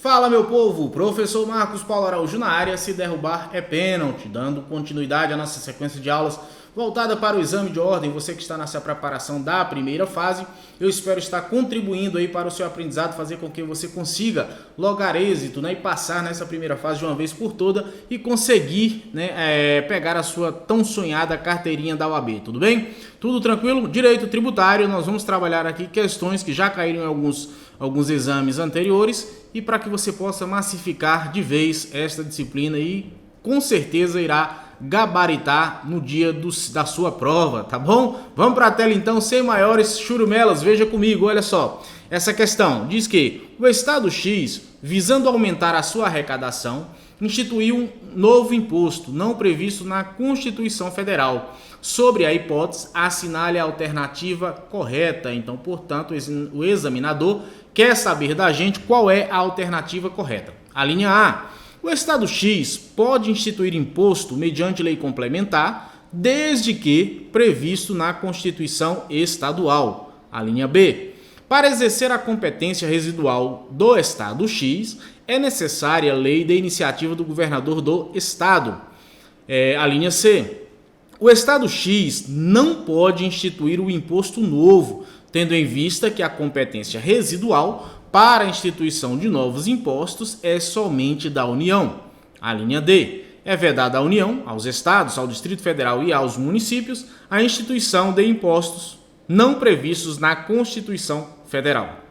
Fala, meu povo, professor Marcos Paulo Araújo na área. Se derrubar é pênalti, dando continuidade à nossa sequência de aulas voltada para o exame de ordem. Você que está nessa preparação da primeira fase, eu espero estar contribuindo aí para o seu aprendizado, fazer com que você consiga lograr êxito, né, e passar nessa primeira fase de uma vez por toda e conseguir, né, pegar a sua tão sonhada carteirinha da UAB, tudo bem? Tudo tranquilo? Direito tributário, nós vamos trabalhar aqui questões que já caíram em alguns exames anteriores e para que você possa massificar de vez esta disciplina e com certeza irá gabaritar no dia da sua prova, tá bom? Vamos para a tela então, sem maiores churumelas, veja comigo, olha só. Essa questão diz que o Estado X, visando aumentar a sua arrecadação, instituiu um novo imposto não previsto na Constituição Federal. Sobre a hipótese, assinale a alternativa correta. Então, portanto, o examinador quer saber da gente qual é a alternativa correta. A linha A. O Estado X pode instituir imposto mediante lei complementar, desde que previsto na Constituição Estadual. A linha B. Para exercer a competência residual do Estado X, é necessária a lei de iniciativa do governador do Estado. A linha C. O Estado X não pode instituir o imposto novo, tendo em vista que a competência residual para a instituição de novos impostos é somente da União. A linha D. É vedada à União, aos Estados, ao Distrito Federal e aos municípios a instituição de impostos não previstos na Constituição Federal.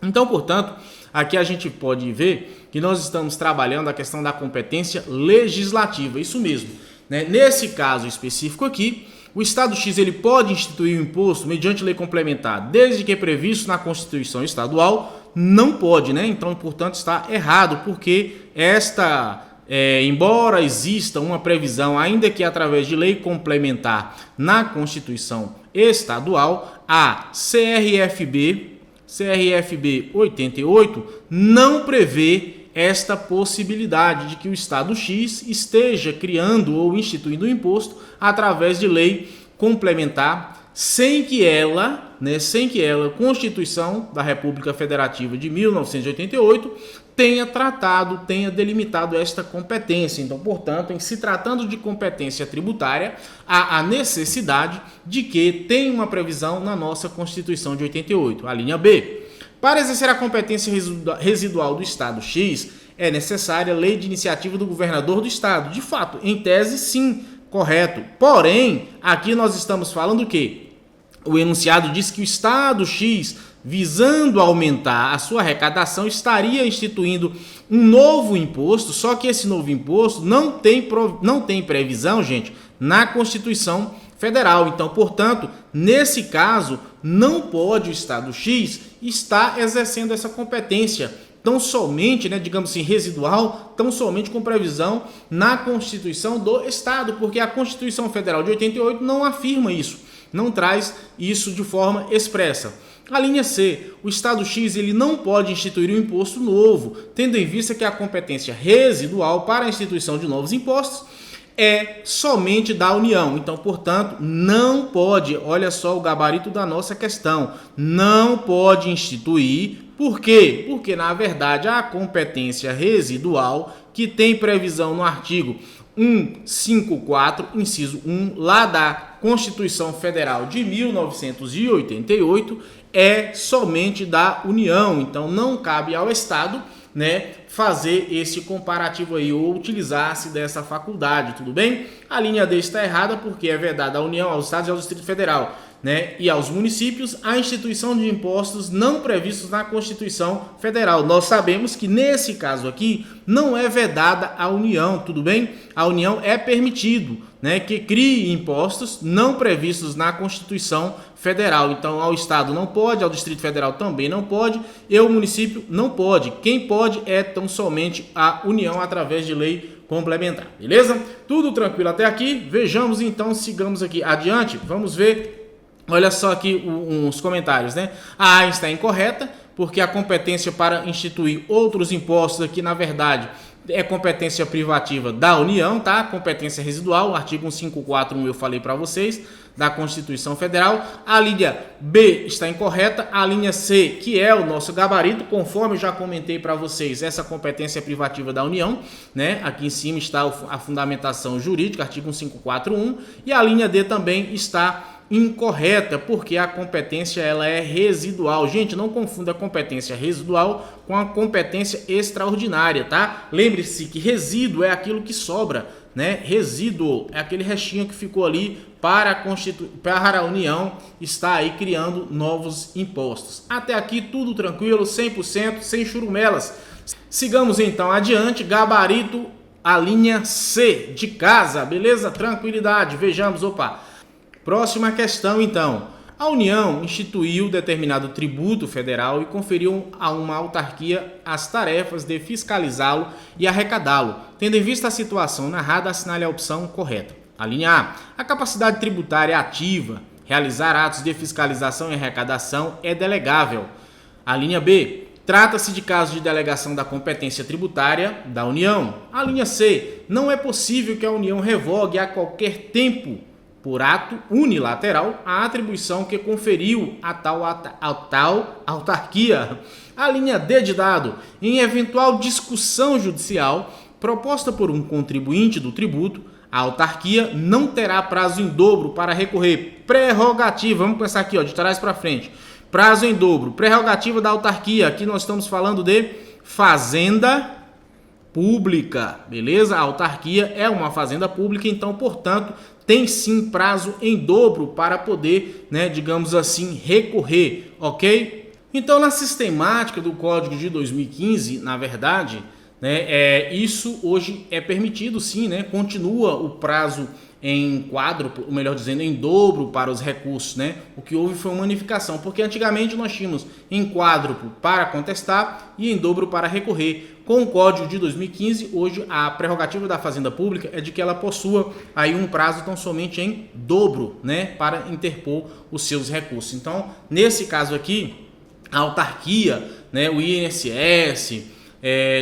Então, portanto, aqui a gente pode ver que nós estamos trabalhando a questão da competência legislativa, isso mesmo, né? Nesse caso específico aqui, o Estado X ele pode instituir o imposto mediante lei complementar, desde que é previsto na Constituição Estadual. Não pode, né? Então, portanto, está errado, porque embora exista uma previsão, ainda que através de lei complementar na Constituição Estadual, a CRFB 88 não prevê esta possibilidade de que o Estado X esteja criando ou instituindo o imposto através de lei complementar, sem que ela, Constituição da República Federativa de 1988, tenha delimitado esta competência. Então, portanto, em se tratando de competência tributária, há a necessidade de que tenha uma previsão na nossa Constituição de 88. A linha B. Para exercer a competência residual do Estado X, é necessária a lei de iniciativa do governador do Estado. De fato, em tese, sim, correto. Porém, aqui nós estamos falando o quê? O enunciado diz que o Estado X, visando aumentar a sua arrecadação, estaria instituindo um novo imposto, só que esse novo imposto não tem previsão, gente, na Constituição Federal. Então, portanto, nesse caso, não pode o Estado X estar exercendo essa competência tão somente, digamos assim, residual, tão somente com previsão na Constituição do Estado, porque a Constituição Federal de 88 não afirma isso, não traz isso de forma expressa. A linha C, o Estado X ele não pode instituir um imposto novo, tendo em vista que a competência residual para a instituição de novos impostos é somente da União. Então, portanto, não pode, olha só o gabarito da nossa questão, não pode instituir. Por quê? Porque, na verdade, a competência residual, que tem previsão no artigo 154, inciso 1, lá da Constituição Federal de 1988, é somente da União. Então, não cabe ao Estado, fazer esse comparativo aí ou utilizar-se dessa faculdade, tudo bem? A linha D está errada porque é vedada à União, aos Estados e ao Distrito Federal, e aos municípios a instituição de impostos não previstos na Constituição Federal. Nós sabemos que nesse caso aqui não é vedada à União, tudo bem? A União é permitido, que crie impostos não previstos na Constituição Federal. Então, ao Estado não pode, ao Distrito Federal também não pode, e ao município não pode. Quem pode é tão somente a União através de lei complementar, beleza? Tudo tranquilo até aqui? Vejamos então, sigamos aqui adiante, vamos ver. Olha só aqui uns comentários, A A está incorreta, porque a competência para instituir outros impostos aqui, na verdade, é competência privativa da União, tá? Competência residual, artigo 1541 eu falei para vocês, da Constituição Federal. A linha B está incorreta. A linha C, que é o nosso gabarito, conforme eu já comentei para vocês, essa competência privativa da União, né? Aqui em cima está a fundamentação jurídica, artigo 1541, e a linha D também está incorreta, porque a competência ela é residual. Gente, não confunda a competência residual com a competência extraordinária, tá? Lembre-se que resíduo é aquilo que sobra, né? Resíduo é aquele restinho que ficou ali para a União estar aí criando novos impostos. Até aqui tudo tranquilo, 100%, sem churumelas. Sigamos então adiante, gabarito, a linha C de casa, beleza? Tranquilidade, vejamos, Próxima questão, então. A União instituiu determinado tributo federal e conferiu a uma autarquia as tarefas de fiscalizá-lo e arrecadá-lo. Tendo em vista a situação narrada, assinale a opção correta. A linha A. A capacidade tributária ativa, realizar atos de fiscalização e arrecadação é delegável. A linha B. Trata-se de caso de delegação da competência tributária da União. A linha C. Não é possível que a União revogue a qualquer tempo, por ato unilateral, a atribuição que conferiu a tal autarquia. A linha D de dado, em eventual discussão judicial proposta por um contribuinte do tributo, a autarquia não terá prazo em dobro para recorrer. Prerrogativa, vamos pensar aqui, de trás para frente. Prazo em dobro, prerrogativa da autarquia, aqui nós estamos falando de fazenda pública, beleza? A autarquia é uma fazenda pública, então, portanto, tem sim prazo em dobro para poder, digamos assim, recorrer, ok? Então, na sistemática do Código de 2015, na verdade, isso hoje é permitido sim, continua o prazo em quádruplo, ou melhor dizendo, em dobro para os recursos, O que houve foi uma unificação, porque antigamente nós tínhamos em quádruplo para contestar e em dobro para recorrer. Com o Código de 2015, hoje a prerrogativa da Fazenda Pública é de que ela possua aí um prazo tão somente em dobro, para interpor os seus recursos. Então, nesse caso aqui, a autarquia, o INSS,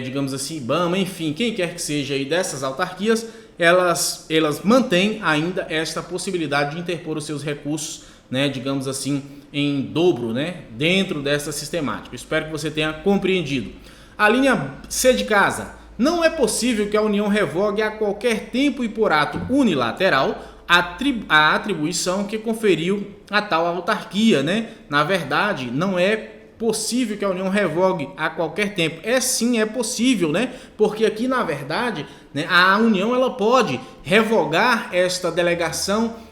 digamos assim, IBAMA, enfim, quem quer que seja aí dessas autarquias, elas mantêm ainda esta possibilidade de interpor os seus recursos, digamos assim, em dobro, dentro dessa sistemática. Espero que você tenha compreendido. A linha C de casa. Não é possível que a União revogue a qualquer tempo e por ato unilateral a atribuição que conferiu a tal autarquia, Na verdade, não é possível que a União revogue a qualquer tempo. Sim, é possível, Porque aqui, na verdade, a União ela pode revogar esta delegação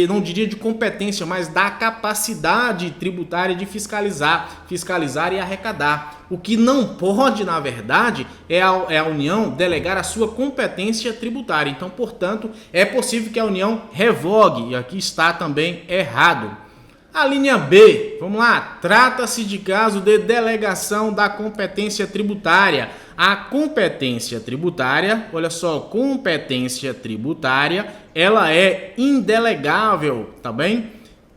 não diria de competência, mas da capacidade tributária de fiscalizar e arrecadar. O que não pode, na verdade, é a União delegar a sua competência tributária. Então, portanto, é possível que a União revogue, e aqui está também errado. A linha B, vamos lá, trata-se de caso de delegação da competência tributária. A competência tributária, olha só, competência tributária, ela é indelegável, tá bem?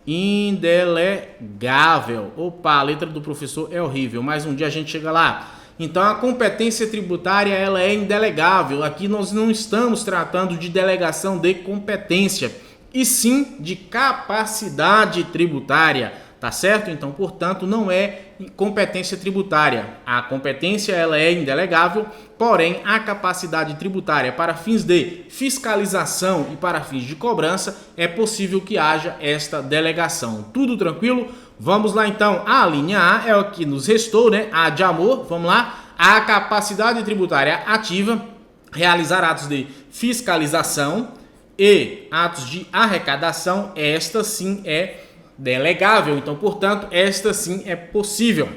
Indelegável. Opa, a letra do professor é horrível, mas um dia a gente chega lá. Então, a competência tributária, ela é indelegável. Aqui nós não estamos tratando de delegação de competência, e sim de capacidade tributária, tá certo? Então, portanto, não é competência tributária. A competência ela é indelegável, porém a capacidade tributária para fins de fiscalização e para fins de cobrança é possível que haja esta delegação. Tudo tranquilo? Vamos lá então. A linha A é o que nos restou, A de amor, vamos lá. A capacidade tributária ativa, realizar atos de fiscalização e atos de arrecadação, esta sim é delegável, então, portanto, esta sim é possível.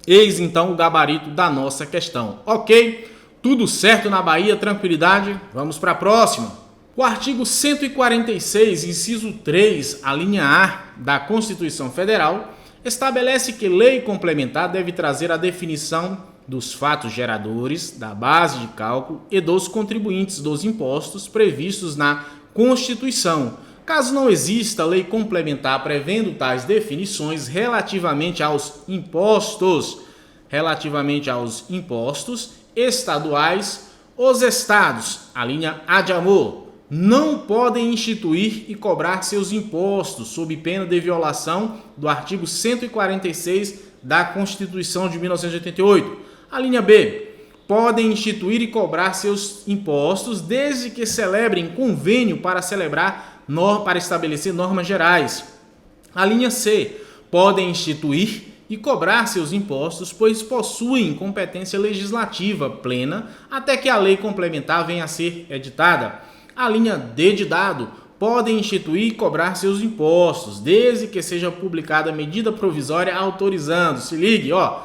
Eis, então, o gabarito da nossa questão. Ok? Tudo certo na Bahia, tranquilidade? Vamos para a próxima. O artigo 146, inciso 3, a linha A da Constituição Federal, estabelece que lei complementar deve trazer a definição dos fatos geradores, da base de cálculo e dos contribuintes dos impostos previstos na Constituição. Caso não exista lei complementar prevendo tais definições relativamente aos impostos estaduais, os estados, a linha A de amor, não podem instituir e cobrar seus impostos, sob pena de violação do artigo 146 da Constituição de 1988. A linha B, podem instituir e cobrar seus impostos desde que celebrem convênio para estabelecer normas gerais. A linha C, podem instituir e cobrar seus impostos, pois possuem competência legislativa plena até que a lei complementar venha a ser editada. A linha D de dado, podem instituir e cobrar seus impostos, desde que seja publicada medida provisória autorizando. Se ligue, ó.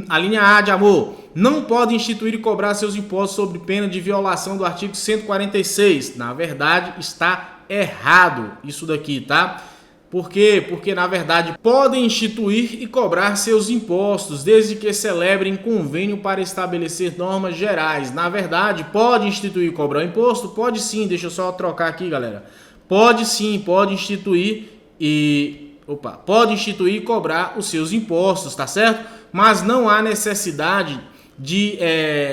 A linha A de amor, não pode instituir e cobrar seus impostos sob pena de violação do artigo 146. Na verdade, está errado isso daqui, tá? Por quê? Porque, na verdade, podem instituir e cobrar seus impostos, desde que celebrem convênio para estabelecer normas gerais. Na verdade, pode instituir e cobrar o imposto? Pode sim, deixa eu só trocar aqui, galera. Pode sim, pode instituir e cobrar os seus impostos, tá certo? Mas não há necessidade de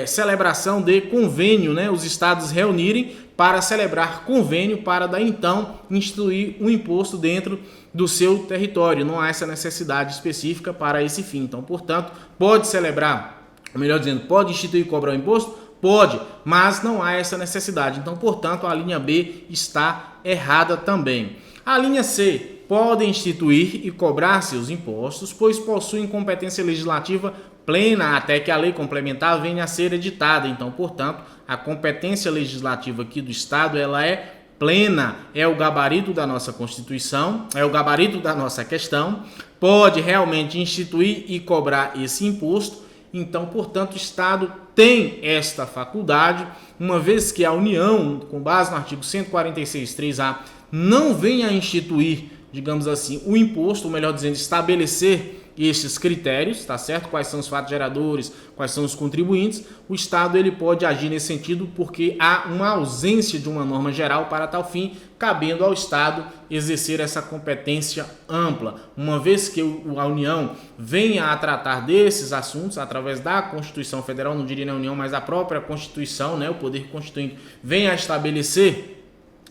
celebração de convênio, né? Os estados reunirem para celebrar convênio para daí então instituir um imposto dentro do seu território. Não há essa necessidade específica para esse fim. Então, portanto, pode celebrar, ou melhor dizendo, pode instituir e cobrar o imposto? Pode, mas não há essa necessidade. Então, portanto, a linha B está errada também. A linha C, podem instituir e cobrar seus impostos, pois possuem competência legislativa plena até que a lei complementar venha a ser editada. Então, portanto, a competência legislativa aqui do Estado, ela é plena, é o gabarito da nossa Constituição, é o gabarito da nossa questão, pode realmente instituir e cobrar esse imposto. Então, portanto, o Estado tem esta faculdade, uma vez que a União, com base no artigo 146.3a, não venha a instituir, digamos assim, o imposto, ou melhor dizendo, estabelecer esses critérios, tá certo? Quais são os fatos geradores, quais são os contribuintes. O Estado ele pode agir nesse sentido porque há uma ausência de uma norma geral para tal fim, cabendo ao Estado exercer essa competência ampla. Uma vez que a União venha a tratar desses assuntos através da Constituição Federal, não diria na União, mas a própria Constituição, né, o Poder Constituinte, venha a estabelecer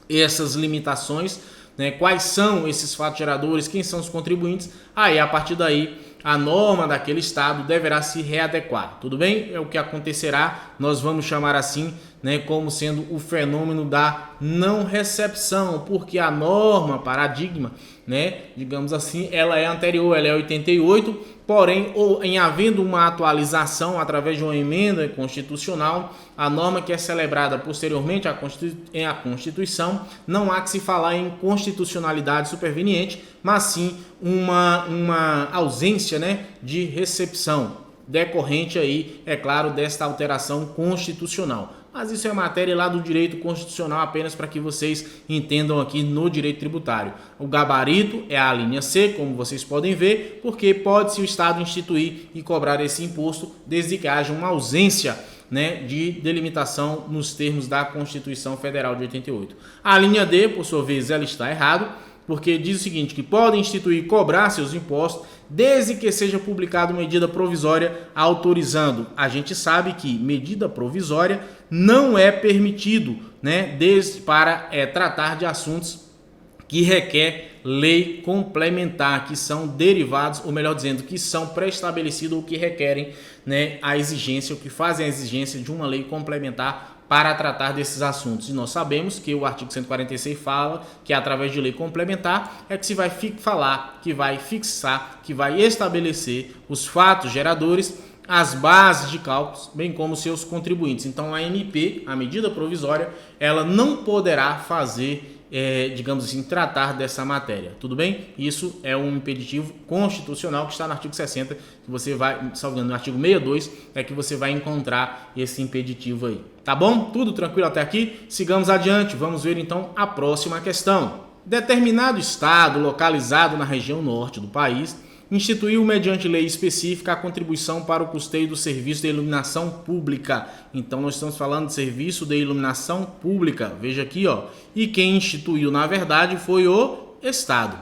essas limitações, né, quais são esses fatos geradores, quem são os contribuintes, aí a partir daí a norma daquele estado deverá se readequar, tudo bem? É o que acontecerá, nós vamos chamar assim, né, como sendo o fenômeno da não recepção, porque a norma, paradigma, né, digamos assim, ela é anterior, ela é 88, porém, em havendo uma atualização através de uma emenda constitucional, a norma que é celebrada posteriormente à Constituição, não há que se falar em constitucionalidade superveniente, mas sim uma ausência, né, de recepção decorrente aí, é claro, desta alteração constitucional. Mas isso é matéria lá do direito constitucional, apenas para que vocês entendam aqui no direito tributário. O gabarito é a linha C, como vocês podem ver, porque pode-se o Estado instituir e cobrar esse imposto desde que haja uma ausência, né, de delimitação nos termos da Constituição Federal de 88. A linha D, por sua vez, ela está errada, porque diz o seguinte, que podem instituir e cobrar seus impostos desde que seja publicada medida provisória autorizando. A gente sabe que medida provisória não é permitido, né, para tratar de assuntos que requer lei complementar, que são derivados, ou melhor dizendo, que são pré-estabelecidos ou que requerem, né, a exigência, ou que fazem a exigência de uma lei complementar para tratar desses assuntos. E nós sabemos que o artigo 146 fala que através de lei complementar é que se vai falar, que vai fixar, que vai estabelecer os fatos geradores, as bases de cálculos, bem como seus contribuintes. Então a MP, a medida provisória, ela não poderá fazer, digamos assim, tratar dessa matéria, tudo bem? Isso é um impeditivo constitucional que está no artigo 60, que você vai, salvando no artigo 62, é que você vai encontrar esse impeditivo aí, tá bom? Tudo tranquilo até aqui? Sigamos adiante, vamos ver então a próxima questão. Determinado estado localizado na região norte do país instituiu, mediante lei específica, a contribuição para o custeio do serviço de iluminação pública. Então, nós estamos falando de serviço de iluminação pública. Veja aqui, ó. E quem instituiu, na verdade, foi o Estado.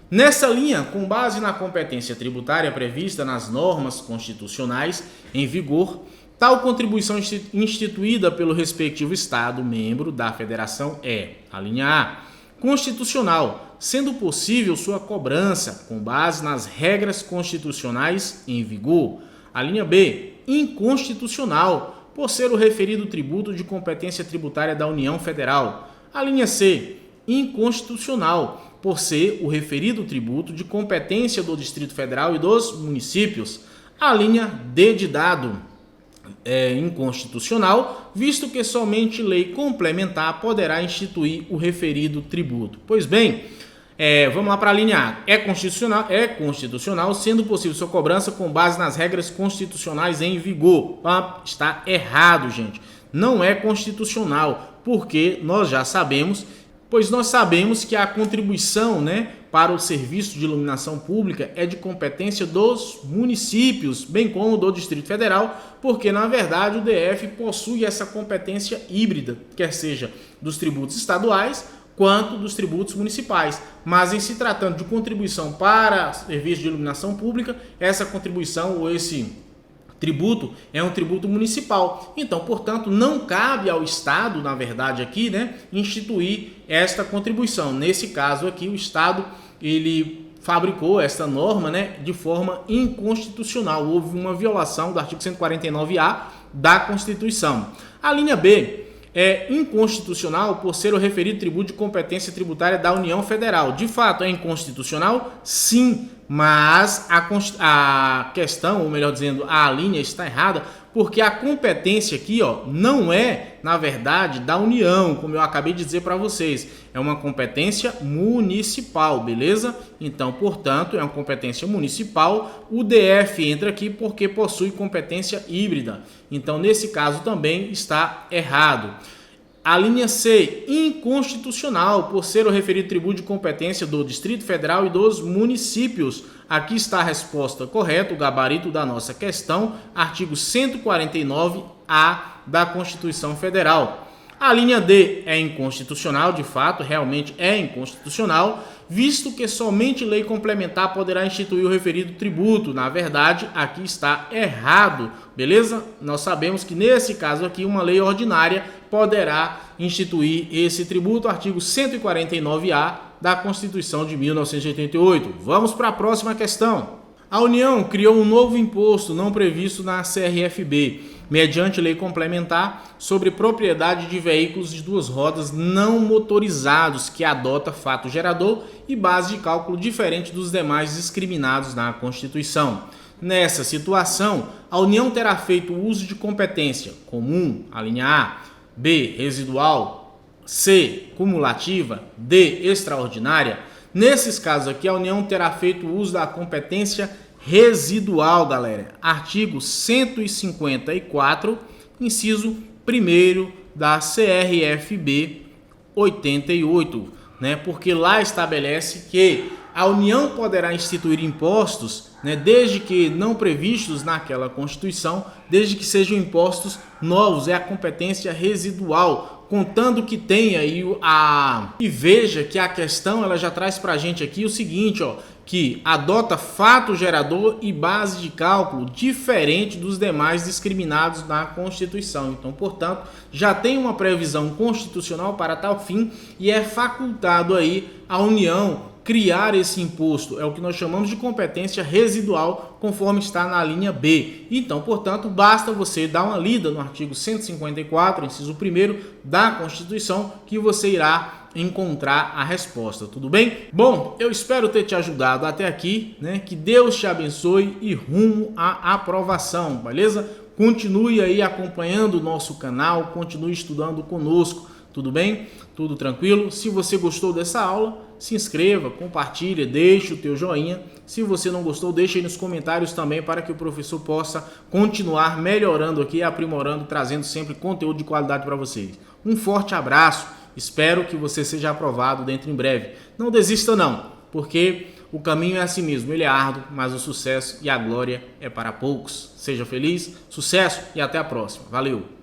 Nessa linha, com base na competência tributária prevista nas normas constitucionais em vigor, Tal contribuição instituída pelo respectivo Estado membro da Federação é, a linha A, constitucional, sendo possível sua cobrança com base nas regras constitucionais em vigor. A linha B, inconstitucional, por ser o referido tributo de competência tributária da União Federal. A linha C, inconstitucional, por ser o referido tributo de competência do Distrito Federal e dos municípios. A linha D de dado é inconstitucional, visto que somente lei complementar poderá instituir o referido tributo. Pois bem, vamos lá para a linha A. É constitucional, sendo possível sua cobrança com base nas regras constitucionais em vigor. Está errado, gente. Não é constitucional, porque nós já sabemos, que a contribuição, para o serviço de iluminação pública é de competência dos municípios, bem como do Distrito Federal, porque na verdade o DF possui essa competência híbrida, quer seja dos tributos estaduais quanto dos tributos municipais. Mas em se tratando de contribuição para serviço de iluminação pública, essa contribuição ou esse tributo é um tributo municipal. Então, portanto, não cabe ao Estado, na verdade aqui, instituir esta contribuição. Nesse caso aqui, o Estado ele fabricou esta norma, de forma inconstitucional. Houve uma violação do artigo 149A da Constituição. A linha B é inconstitucional por ser o referido tributo de competência tributária da União Federal. De fato, é inconstitucional? Sim, mas a questão, ou melhor dizendo, a linha está errada, porque a competência aqui não é, na verdade, da União, como eu acabei de dizer para vocês. É uma competência municipal, beleza? Então, portanto, é uma competência municipal. O DF entra aqui porque possui competência híbrida. Então, nesse caso também está errado. A linha C, inconstitucional, por ser o referido tributo de competência do Distrito Federal e dos municípios. Aqui está a resposta correta, o gabarito da nossa questão, artigo 149A da Constituição Federal. A linha D é inconstitucional, de fato, realmente é inconstitucional, visto que somente lei complementar poderá instituir o referido tributo. Na verdade, aqui está errado, beleza? Nós sabemos que nesse caso aqui uma lei ordinária poderá instituir esse tributo, artigo 149A da Constituição de 1988. Vamos para a próxima questão. A União criou um novo imposto não previsto na CRFB, mediante lei complementar sobre propriedade de veículos de duas rodas não motorizados, que adota fato gerador e base de cálculo diferente dos demais discriminados na Constituição. Nessa situação, a União terá feito uso de competência comum, a linha A, B, residual, C, cumulativa, D, extraordinária. Nesses casos aqui, a União terá feito uso da competência residual, galera. Artigo 154, inciso 1º da CRFB 88, porque lá estabelece que a União poderá instituir impostos, desde que não previstos naquela Constituição, desde que sejam impostos novos, é a competência residual, contando que tenha aí E veja que a questão ela já traz para a gente aqui o seguinte, que adota fato gerador e base de cálculo diferente dos demais discriminados na Constituição. Então, portanto, já tem uma previsão constitucional para tal fim e é facultado aí à União criar esse imposto. É o que nós chamamos de competência residual, conforme está na linha B. Então, portanto, basta você dar uma lida no artigo 154, inciso 1º da Constituição, que você irá encontrar a resposta, tudo bem? Bom, eu espero ter te ajudado até aqui, Que Deus te abençoe e rumo à aprovação, beleza? Continue aí acompanhando o nosso canal, continue estudando conosco, tudo bem? Tudo tranquilo? Se você gostou dessa aula, se inscreva, compartilha, deixe o teu joinha. Se você não gostou, deixe aí nos comentários também para que o professor possa continuar melhorando aqui, aprimorando, trazendo sempre conteúdo de qualidade para vocês. Um forte abraço, espero que você seja aprovado dentro em breve. Não desista não, porque o caminho é assim mesmo, ele é árduo, mas o sucesso e a glória é para poucos. Seja feliz, sucesso e até a próxima. Valeu!